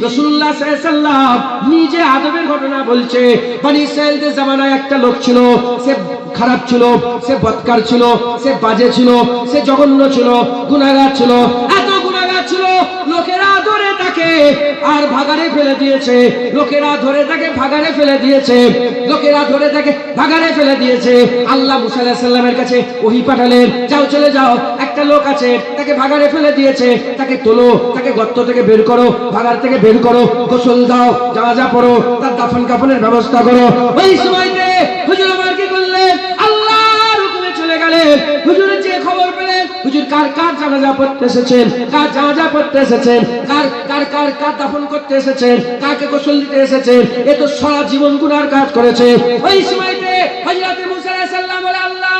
রাসূলুল্লাহ সাল্লাল্লাহু আলাইহি ওয়াসাল্লাম নিজে আদবের ঘটনা বলছে। বনি ইসরাঈলদের জামানায় একটা লোক ছিল, সে খারাপ ছিল, সে বদকার ছিল, সে বাজে ছিল, সে জঘন্য ছিল, গুনাহগার ছিল। এত গুনাহগার ছিল, লোকেরা ধরে তাকে আর ভাগাড়ে ফেলে দিয়েছে। লোকেরা ধরে তাকে ভাগাড়ে ফেলে দিয়েছে। লোকেরা ধরে তাকে ভাগাড়ে ফেলে দিয়েছে। আল্লাহ মুসা আলাইহিস সালামের কাছে ওহী পাঠালেন, যাও চলে যাও, একটা লোক আছে, তাকে ভাগাড়ে ফেলে দিয়েছে, তাকে তোলো, তাকে গর্ত থেকে বের করো, ভাগাড় থেকে বের করো, গোসল দাও, জানাজা পড়ো, তার দাফন কাফনের ব্যবস্থা করো। ওই সময়তে হুজুর আমার কি করলেন? আল্লাহর হুকুমে চলে গেলেন। হুজুরের যে খবর পেলেন, হুজুর কার কার জানাজা পড়তে এসেছেন, কার জানাজা পড়তে এসেছেন, কার কার কার কার দাফন করতে এসেছেন, কাকে গোসল দিতে এসেছেন, এ তো সারা জীবন গুনার কাজ করেছে। ওই সময়তে হযরত মুসা আলাইহিস সালাম বলে, আল্লাহ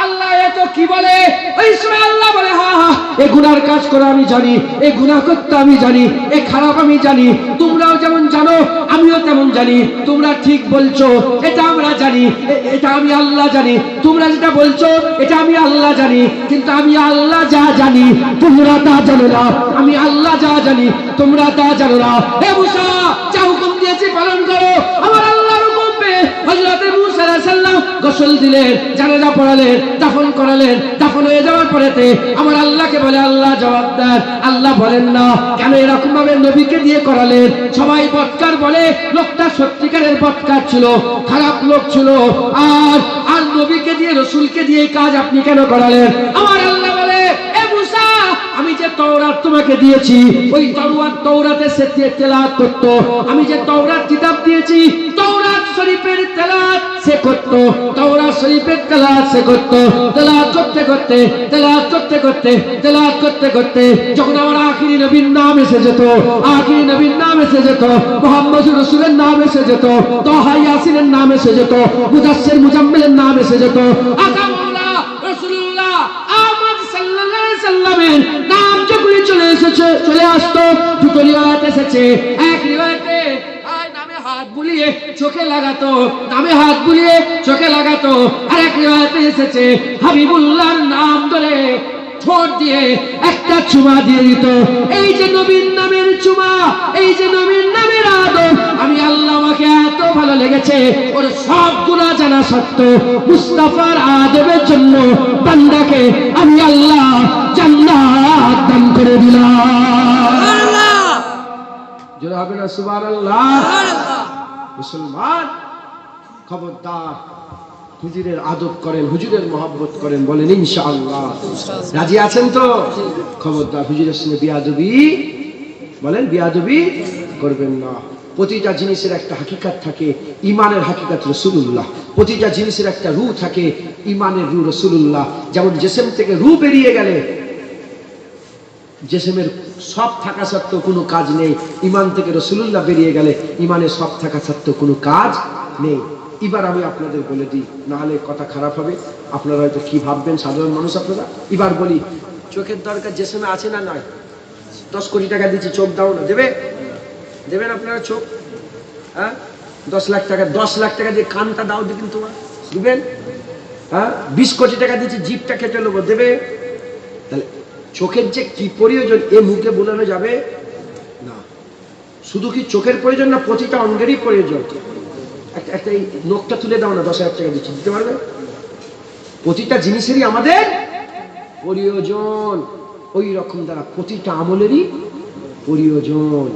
আল্লাহ এ তো কি বলে? ওই সময় আল্লাহ বলে, হ্যাঁ হ্যাঁ, এ গুনার কাজ করে আমি জানি, এ গুনাহ করতে আমি জানি, এ খারাপ আমি জানি, তোমরাও যেমন জানো আমিও তেমন জানি। তোমরা ঠিক বলছো এটা আমরা জানি, এটা আমি আল্লাহ জানি। তোমরা যেটা বলছো এটা আমি আল্লাহ জানি, কিন্তু আমি আল্লাহ যা জানি তোমরা তা জানো না। আমি আল্লাহ যা জানি তোমরা তা জানো না। হে মুসা, যা হুকুম দিয়েছি পালন করো। আমার আল্লাহর হুকুম পেয়ে হযরত মুসা আলাইহিস সালাম গোসল দিলেন, জানাজা পড়ালেন, দাফন করালেন। দাফন হয়ে যাওয়ার পরেতে আমার আল্লাহকে বলে, আল্লাহ জবাব দেন। আল্লাহ বলেন না, কেন এরকম ভাবে নবীকে দিয়ে করালেন? সবাই বদকার বলে, লোকটা সত্যিকারের বদকার ছিল, খারাপ লোক ছিল, আর আর নবীকে দিয়ে, রসুলকে দিয়ে কাজ আপনি কেন করালেন? আমার আল্লাহ বলে, এ মুসা, আমি যে তাওরাত তোমাকে দিয়েছি, ওই তাওরাতে সে তেলাওয়াত করত। আমি যে তাওরাত কিতাব দিয়েছি, তাওরাত শরীফের তেলাওয়াত সে করত, তাওরাত শরীফের তেলাওয়াত সে করত। তেলাওয়াত করতে করতে, তেলাওয়াত করতে করতে, তেলাওয়াত করতে করতে যখন আমার আখিরি নবীর নাম এসে যেত, আখিরি নবীর নাম এসে যেত, মুহাম্মদুর রাসূলের নাম এসে যেত, তাহা ইয়াসিনের নাম এসে যেত, মুদাসসির মুজাম্মিলের নাম এসে যেত, আকা মাওলা রাসূলুল্লাহ আহমদ সাল্লাল্লাহু আলাইহি সাল্লামের নাম যখনই চলে আসতো, দুটো রিওয়ায়াত এসেছে। এক রিওয়ায়াতে নামে হাত বুলিয়ে চোখে লাগাতো, নামে হাত বুলিয়ে চোখে লাগাতো। আর এক রিওয়ায়াতে এসেছে হাবিবুল্লাহর নাম ধরে ঠোঁট দিয়ে একটা চুমা দিয়ে দিত। এই যে নবীর নামের চুমা, এই যে নবীর নামের আদব, আমি আল্লাহ আমাকে এত ভালো লেগেছে, ওর সব গুনাহ জানা সত্ত্বেও মুস্তাফার আদবের জন্য বান্দাকে আমি আল্লাহ জান্নাত দান করে দিলাম। জোরে হবে না সুবহানাল্লাহ? মুসলমান খবরদার, হুজুরের আদব করেন, হুজুরের মহব্বত করেন, বলেন ইনশাআল্লাহ। রাজি আছেন তো? খবরদার হুজুরের সঙ্গে বিয়াদবি, বলেন বিয়াদবি করবেন না। প্রতিটা জিনিসের একটা হাকিকাত থাকে, ইমানের হাকিকাত রাসূলুল্লাহ। প্রতিটা জিনিসের একটা রূহ থাকে, ইমানের রূহ রাসূলুল্লাহ। যেমন জিসম থেকে রূহ বেরিয়ে গেলে জিসমের সব থাকা সত্ত্বেও কোনো কাজ নেই, ইমান থেকে রাসূলুল্লাহ বেরিয়ে গেলে ইমানের সব থাকা সত্ত্বেও কোনো কাজ নেই। এবার আমি আপনাদের বলে দিই, নাহলে কথা খারাপ হবে। আপনারা হয়তো কি ভাববেন, সাধারণ মানুষ আপনারা। এবার বলি, চোখের দরকার জিসমে আছে না নাই? 10 কোটি টাকা দিচ্ছি, চোখ দাও না, দেবে? দেবেন আপনারা চোখ? হ্যাঁ, 10 লাখ টাকা, 10 লাখ টাকা দিয়ে কানটা দাও দিন, তোমার দিবেন? হ্যাঁ, 20 কোটি টাকা দিচ্ছি, জিভটা কেটে নেবো, দেবে? তাহলে চোখের যে কি প্রয়োজন এ মুখে বোঝানো যাবে না। শুধু কি চোখের প্রয়োজন না, প্রতিটা অঙ্গেরই প্রয়োজন। একটা এই নখটা তুলে দাও না, 10,000 টাকা দিচ্ছি, দিতে পারবে? প্রতিটা জিনিসেরই আমাদের প্রয়োজন, ওই রকম দ্বারা প্রতিটা আমলেরই প্রয়োজন।